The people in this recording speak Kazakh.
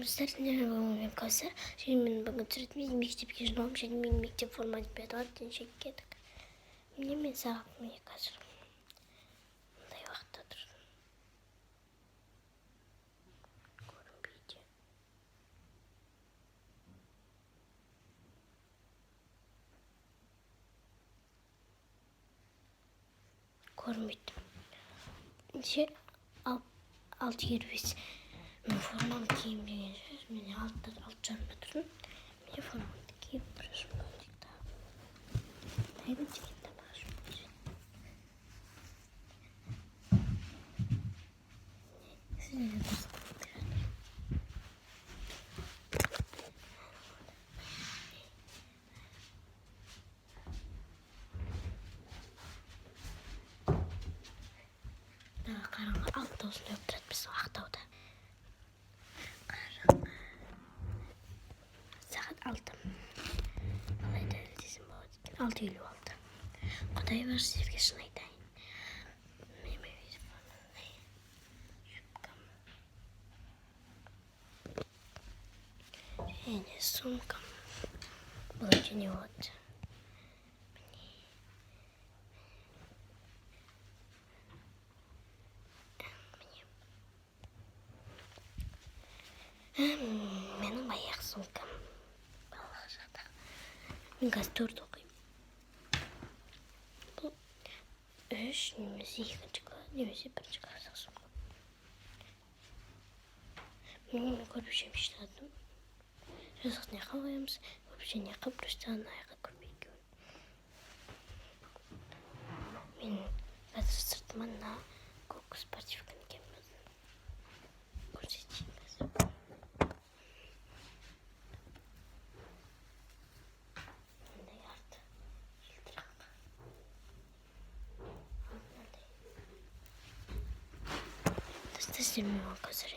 Мен Кәусар. Және мен бүгін түсіретін мектепке жиналып, және мен мектеп форма деп берді, деншек кедік. Міне мен сағат міне қазір. Мұндай уақытта тұрдым. Көрінбейді. Көрінбейді. Неше 6:25. Мен формамды киейін деген сөз. Мен 6:30-да тұрдым. Мен формамды киіп тұрышым болдық. Қайда дегенде башым болсын. Сізге қызық береді. Қараңғы автобусын өп тұрады біз Ақтауда. Қараңғы. Сағат 6. Қалайда десем болады екен. 6:56. Құдай бар, сіздерге шын айтайын. Менің телефонымдай шубкам. Және сумкам. Бұл және вот. Менің аяқ сумкам. Балаға жақта. Мен қазір 4 оқимын. Бұл 3 немесе 2-ші класс, немесе 1-ші класс сумка. Мен көрпешемді жинадым. Жазықтың аяққа қоямыз. Көрпешені аяққа, брюстан аяққа көрпейді. Мен қазір сыртыма көк спортивканы киемін. Көрсетейін қазір. Мындай арты. Жылтырақ. Мындай. Сіздер мен қазір